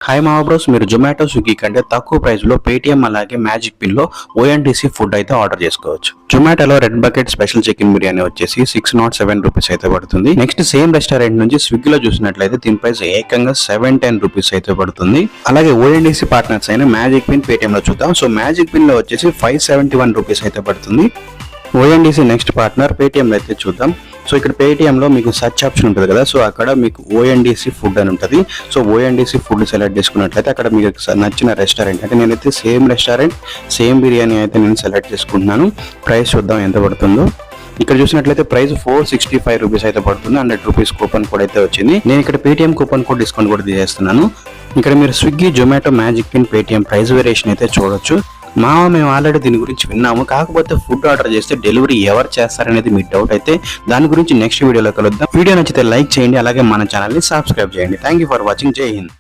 Hi మా bros, మీరు Zomato Swiggy కంటే తక్కువ ప్రైస్ లో పేటిఎం అలాగే మ్యాజిక్ పిన్ లో ఓఎన్టీసీ ఫుడ్ అయితే ఆర్డర్ చేసుకోవచ్చు. జొమాటోలో red bucket special chicken biryani వచ్చేసి 607 రూపీస్ అయితే పడుతుంది. నెక్స్ట్ సేమ్ రెస్టారెంట్ నుంచి స్విగ్గీలో చూసినట్లయితే దీని ప్రైస్ ఏకంగా 710 రూపీస్ అయితే పడుతుంది. అలాగే ఓఎన్టీసీ పార్ట్నర్స్ అయిన మ్యాజిక్ పిన్ పేటిఎం లో చూద్దాం. సో మ్యాజిక్ పిన్ లో వచ్చేసి 571 రూపీస్ అయితే పడుతుంది. ఓఎన్టీసీ నెక్స్ట్ పార్ట్నర్ పేటిఎం లో అయితే చూద్దాం. సో ఇక్కడ పేటిఎంలో మీకు సర్చ్ ఆప్షన్ ఉంటుంది కదా, సో అక్కడ మీకు ఓఎన్టీసీ ఫుడ్ అని ఉంటుంది. సో ఓఎన్టీసీ ఫుడ్ సెలెక్ట్ చేసుకున్నట్లయితే అక్కడ మీకు నచ్చిన రెస్టారెంట్, అంటే నేనైతే సేమ్ రెస్టారెంట్ సేమ్ బిర్యానీ అయితే నేను సెలెక్ట్ చేసుకుంటున్నాను. ప్రైస్ చూద్దాం ఎంత పడుతుందో. ఇక్కడ చూసినట్లయితే ప్రైస్ 465 రూపీస్ అయితే పడుతుంది. 100 రూపీస్ కూపన్ కోడ్ అయితే వచ్చింది. నేను ఇక్కడ పేటిఎం కూపన్ కోడ్ డిస్కౌంట్ కూడా తీసేస్తున్నాను. ఇక్కడ మీరు Swiggy, Zomato, magic pin, Paytm price variation అయితే చూడొచ్చు. మేము ఆల్రెడీ దీని గురించి విన్నాము. కాకపోతే ఫుడ్ ఆర్డర్ చేస్తే డెలివరీ ఎవరు చేస్తారనేది మీ డౌట్ అయితే దాని గురించి నెక్స్ట్ వీడియోలో కలుద్దాం. వీడియో నచ్చితే లైక్ చేయండి, అలాగే మన ఛానల్ని సబ్స్క్రైబ్ చేయండి. Thank you for watching. జై హింద్.